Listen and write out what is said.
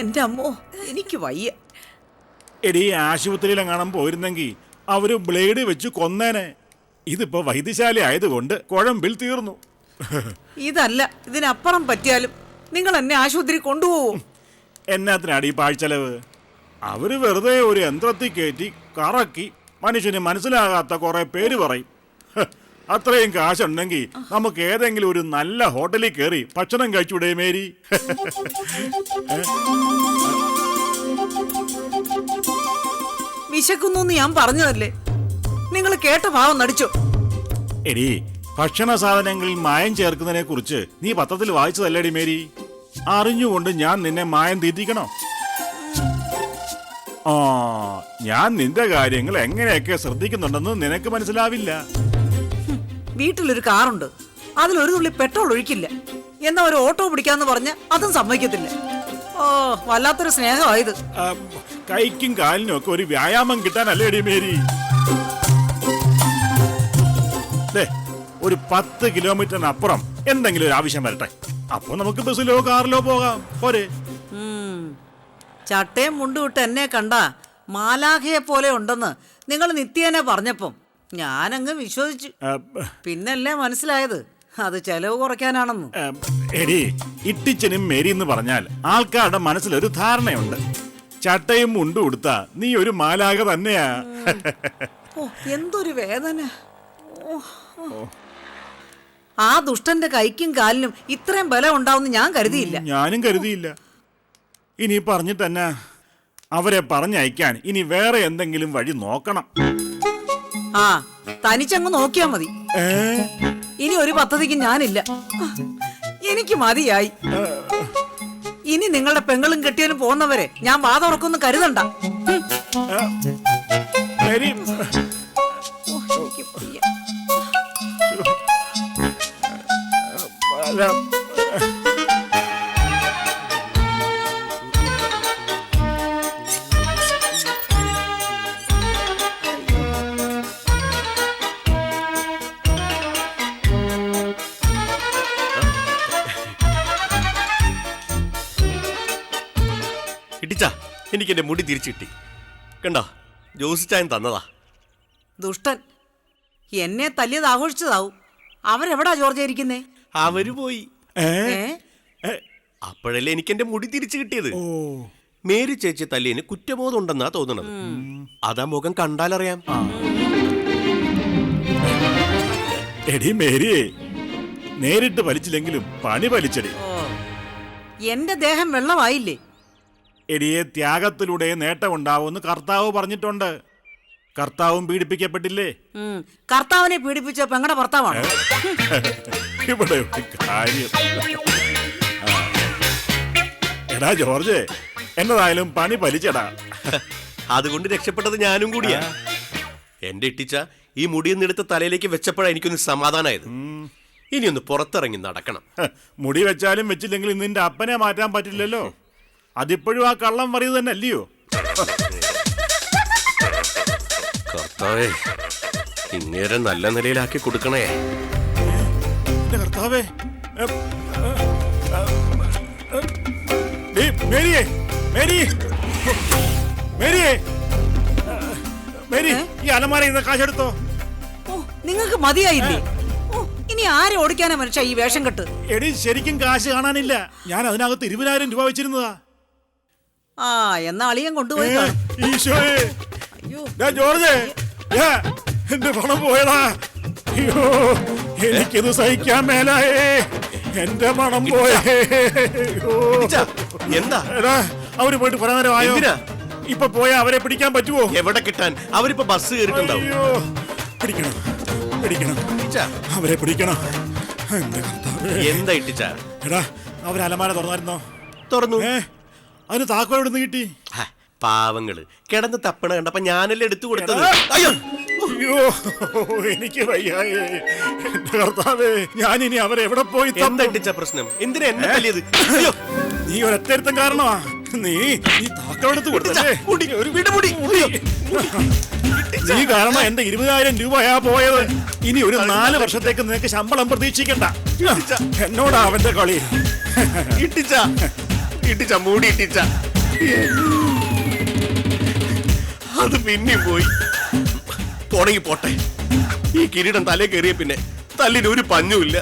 എന്റെ അമ്മോ, എനിക്ക് വയ്യ. എടീ, ആശുപത്രിയിലെങ്ങാനും പോയിരുന്നെങ്കിൽ അവര് ബ്ലേഡ് വെച്ച് കൊന്നേനെ. ഇതിപ്പോ വൈദ്യശാല ആയതുകൊണ്ട് കുഴമ്പിൽ തീർന്നു. ഇതല്ല, ഇതിനപ്പുറം പറ്റിയാലും നിങ്ങൾ എന്നെ ആശുപത്രി കൊണ്ടുപോകും. എന്നാത്തിനാടി പാഴ്ചെലവ്? അവര് വെറുതെ ഒരു യന്ത്രത്തിൽ കയറ്റി കറക്കി മനുഷ്യന് മനസ്സിലാകാത്ത കുറെ പേര് പറയും. അത്രയും കാശുണ്ടെങ്കിൽ നമുക്ക് ഏതെങ്കിലും ഒരു നല്ല ഹോട്ടലിൽ കയറി ഭക്ഷണം കഴിച്ചൂടെ മേരി? വിശക്കുന്നു ഞാൻ പറഞ്ഞതല്ലേ, നിങ്ങൾ കേട്ട ഭാവം നടിച്ചോ? എടി, ഭക്ഷണ സാധനങ്ങളിൽ മായം ചേർക്കുന്നതിനെ കുറിച്ച് നീ പത്രത്തിൽ വായിച്ചതല്ലേടി മേരി? അറിഞ്ഞുകൊണ്ട് ഞാൻ നിന്നെ മായം തീറ്റിക്കണോ? ആ, ഞാൻ നിന്റെ കാര്യങ്ങൾ എങ്ങനെയൊക്കെ ശ്രദ്ധിക്കുന്നുണ്ടെന്ന് നിനക്ക് മനസ്സിലാവില്ല. വീട്ടിലൊരു കാറുണ്ട്, അതിലൊരു തുള്ളി പെട്രോൾ ഒഴിക്കില്ല. എന്നാ ഒരു ഓട്ടോ പിടിക്കാന്ന് പറഞ്ഞ അതും സമ്മതിക്കത്തില്ല. ഓ, വല്ലാത്തൊരു സ്നേഹമായത്. കൈക്കും കാലിനും ഒക്കെ ഒരു വ്യായാമം കിട്ടാനല്ലേടി മേരി? ഒരു 10 കിലോമീറ്ററിനപ്പുറം എന്തെങ്കിലും ഒരു ആവശ്യം വരട്ടെ, അപ്പൊ നമുക്ക് ബസ്സിലോ കാറിലോ പോകാം, പോരെ? ചട്ടയും മുണ്ടുവിട്ട് എന്നെ കണ്ട മാലാഖയെ പോലെ ഉണ്ടെന്ന് നിങ്ങൾ നിത്യേനെ പറഞ്ഞപ്പം ഞാനങ്ങ് വിശ്വസിച്ചു. പിന്നല്ലേ മനസ്സിലായത് അത് ചെലവ് കുറയ്ക്കാനാണെന്ന്. എടി, ഇട്ടിച്ചനും മേരി എന്ന് പറഞ്ഞാൽ ആൾക്കാരുടെ മനസ്സിലൊരു ധാരണയുണ്ട്. ചട്ടയും മുണ്ടും ഉടുത്താ നീ ഒരു മാലാഖ തന്നെയാ. ഓ, എന്തൊരു വേദന! ആ ദുഷ്ടന്റെ കൈക്കും കാലിനും ഇത്രയും ബലം ഉണ്ടാവുമെന്ന് ഞാൻ കരുതിയില്ല. ഞാനും കരുതിയില്ല. ഇനി പറഞ്ഞിട്ടെന്നാ, അവരെ പറഞ്ഞയക്കാൻ ഇനി വേറെ എന്തെങ്കിലും വഴി നോക്കണം. ആ, തനിച്ചങ്ങ് നോക്കിയാ മതി. ഇനി ഒരു പദ്ധതിക്ക് ഞാനില്ല, എനിക്ക് മതിയായി. ഇനി നിങ്ങളുടെ പെങ്ങളും കെട്ടിയാലും പോകുന്നവരെ ഞാൻ വാതുറക്കൊന്നും കരുതണ്ട. ഇട്ടിച്ചാ, എനിക്ക് എന്റെ മുടി തിരിച്ചു കിട്ടി. കണ്ടോ, ജോസിച്ചായൻ തന്നതാ. ദുഷ്ടൻ എന്നെ തല്ലിയത് ആഘോഷിച്ചതാവും. അവരെവിടാ ജോർജ് ഇരിക്കുന്നേ? അവര് പോയി. അപ്പോഴല്ലേ എനിക്ക് എന്റെ മുടി തിരിച്ചു കിട്ടിയത്. മേരി ചേച്ചി തല്ലിന് കുറ്റബോധം ഉണ്ടെന്നാ തോന്നണത്. അതാ മുഖം കണ്ടാലറിയാം. എടി മേരിയെ, നേരിട്ട് വലിച്ചില്ലെങ്കിലും പണി വലിച്ചടി. എന്റെ ദേഹം വെള്ളമായില്ലേ? എടിയെ, ത്യാഗത്തിലൂടെ നേട്ടമുണ്ടാവുമെന്ന് കർത്താവ് പറഞ്ഞിട്ടുണ്ട്. കർത്താവും പീഡിപ്പിക്കപ്പെട്ടില്ലേ? കർത്താവിനെ പീഡിപ്പിച്ച പെങ്ങളുടെ ഭർത്താവാണ്. ഇവിടെ ഒരു കാര്യം. എടാ ജോർജ്, എന്നതായാലും പണി വലിച്ചടാ. അതുകൊണ്ട് രക്ഷപ്പെട്ടത് ഞാനും കൂടിയാ. എന്റെ ഇട്ടിച്ച ഈ മുടിയൊന്നെടുത്ത് തലയിലേക്ക് വെച്ചപ്പോഴാണ് എനിക്കൊന്ന് സമാധാനമായത്. ഇനിയൊന്ന് പുറത്തിറങ്ങി നടക്കണം. മുടി വെച്ചാലും വെച്ചില്ലെങ്കിലും നിന്റെ അപ്പനെ മാറ്റാൻ പറ്റില്ലല്ലോ. അതിപ്പോഴും ആ കള്ളം പറയുന്നത് തന്നെ അല്ലയോ? കർത്താവേ, ഇങ്ങേരെ നല്ല നിലയിലാക്കി കൊടുക്കണേ. കർത്താവേ, മേരിയെ, മേരി, മേരിയെ, മേരി, ഈ അലമാരയിൽ നിന്ന് കാശെടുത്തോ. നിങ്ങൾക്ക് മതിയായില്ലേ? ഇനി ആരെ ഓടിക്കാനാ മനുഷ്യ ഈ വേഷം കെട്ട്? എടി, ശരിക്കും കാശ് കാണാനില്ല. ഞാൻ അതിനകത്ത് 20,000 രൂപ വെച്ചിരുന്നതാ. ആ, എന്നാ അളിയൻ കൊണ്ടുപോയി. ഈശോയെ, ജോർജ്, എന്റെ പണം പോയടാ. അയ്യോ, എനിക്കിത് സഹിക്കാൻ മേലായേ. എന്റെ പണം പോയേ. എന്താ? അവര് പോയിട്ട് കുറെ നേരം ആയോ? ഇപ്പൊ പോയാ അവരെ പിടിക്കാൻ പറ്റുമോ? എവിടെ കിട്ടാൻ? അവരിപ്പോ ബസ് കയറിയിട്ടുണ്ടാവും. പിടിക്കണം, പിടിക്കണം, അവരെ പിടിക്കണം. എന്താ ഇട്ടിച്ച? എടാ, അവര് അലമാര തുറന്നായിരുന്നോ? തുറന്നു. അതിന് താക്കോൽ എവിടെ നിന്ന് കിട്ടി? പാവങ്ങള് കിടന്ന് തപ്പണ കണ്ടപ്പോ ഞാനല്ലേ എടുത്തു കൊടുത്തത്. അയ്യോ, എനിക്ക് വയ്യായേ. കർത്താവേ, ഞാനിനി അവരെവിടെ പോയി? എന്താ ഇട്ടിച്ച പ്രശ്നം? എന്തിനാ എന്നെ തല്ലിയത്? നീ ഒരൊറ്റരുത്തം കാരണമാ. നീ താക്കോലെടുത്ത് കൊടുത്തല്ലേ? നീ കാരണം എന്റെ 20,000 രൂപയാ പോയത്. ഇനി ഒരു 4 വർഷത്തേക്ക് നിനക്ക് ശമ്പളം പ്രതീക്ഷിക്കണ്ട. എന്നോടാ അവന്റെ കളി. ഇട്ടിച്ച ഇട്ടിച്ച മൂടി ഇട്ടിച്ച അത് പിന്നെയും പോയി. പോണെങ്കി പോട്ടെ, ഈ കിരീടം തലേ കയറിയ പിന്നെ തല്ലിന് ഒരു പഞ്ഞുമില്ല.